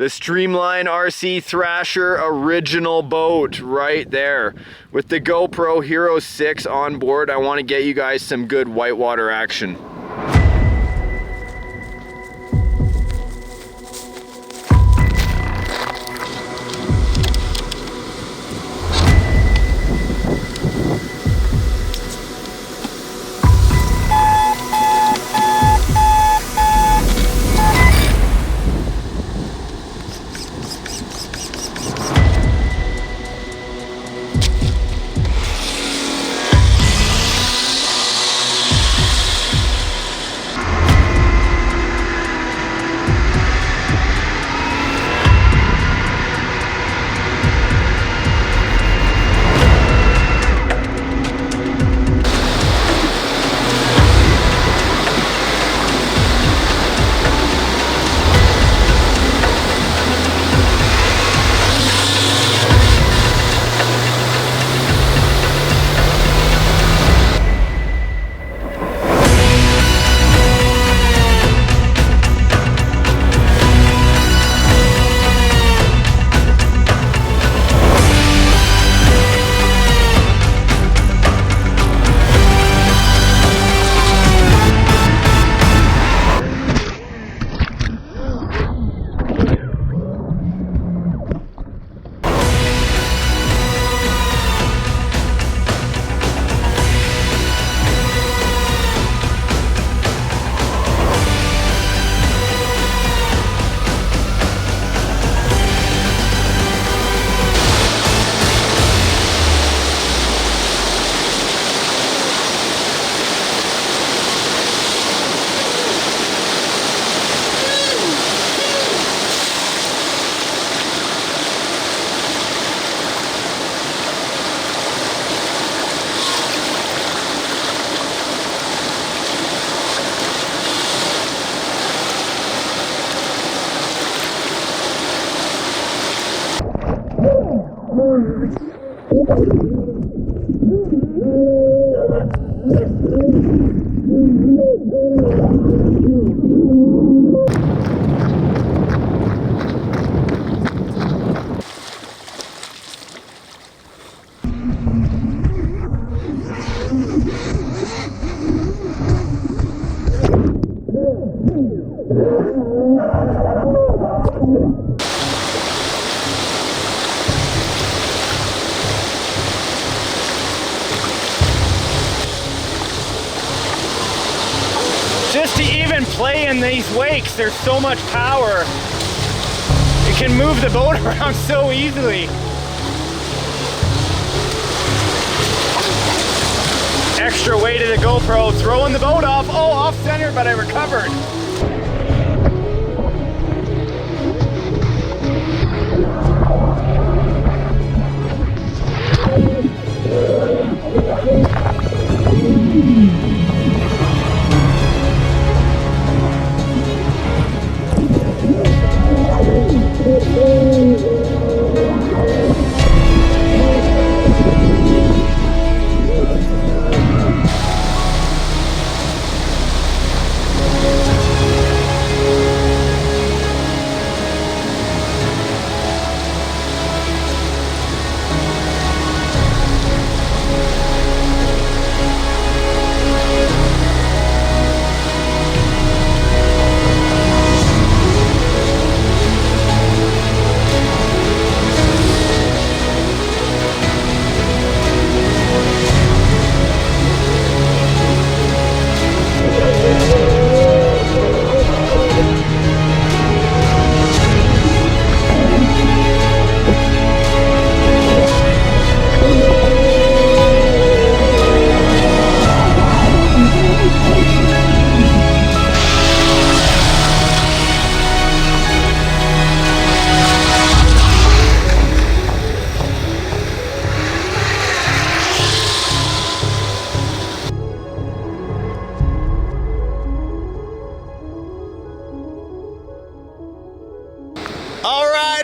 The Streamline RC Thrasher original boat right there. With the GoPro Hero 6 on board, I want to get you guys some good whitewater action. Just to even play in these wakes, there's so much power. You can move the boat around so easily. Extra weight of the GoPro, throwing the boat off. Oh, off center, but I recovered.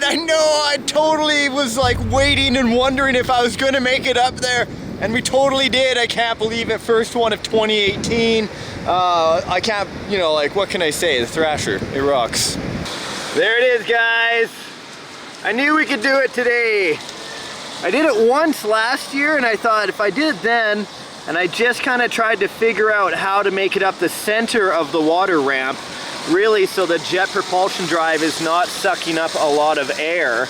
I know, I totally was like waiting and wondering if I was gonna make it up there, and we totally did. I can't believe it. First one of 2018. I can't, you know, like, what can I say? The Thrasher, it rocks. There it is, guys. I knew we could do it today. I did it once last year, and I thought if I did it then, and I just kind of tried to figure out how to make it up the center of the water ramp, really so the jet propulsion drive is not sucking up a lot of air,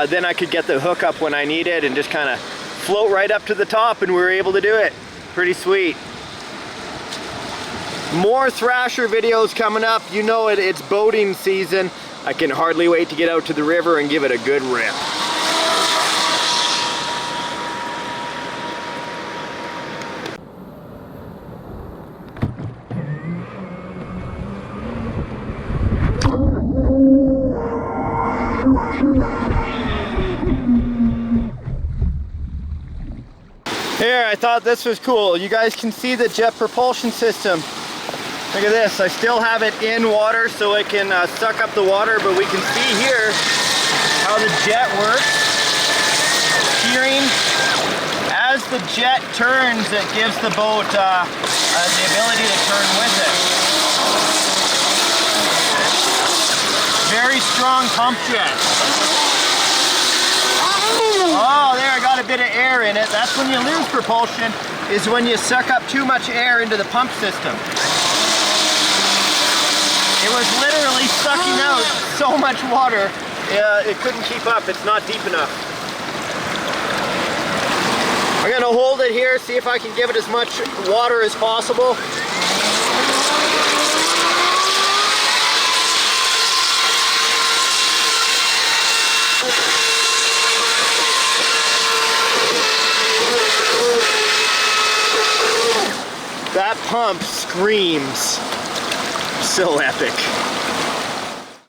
then I could get the hook up when I need it and just kind of float right up to the top, and we were able to do it. Pretty sweet. More Thrasher videos coming up. You know it, it's boating season. I can hardly wait to get out to the river and give it a good rip. Here, I thought this was cool. You guys can see the jet propulsion system. Look at this, I still have it in water so it can suck up the water, but we can see here how the jet works. Steering. As the jet turns, it gives the boat the ability to turn with it. Very strong pump jet. Oh, there, I got a bit of air in it. That's when you lose propulsion, is when you suck up too much air into the pump system. It was literally sucking out so much water, it couldn't keep up. It's not deep enough. I'm gonna hold it here, see if I can give it as much water as possible. That pump screams. So epic.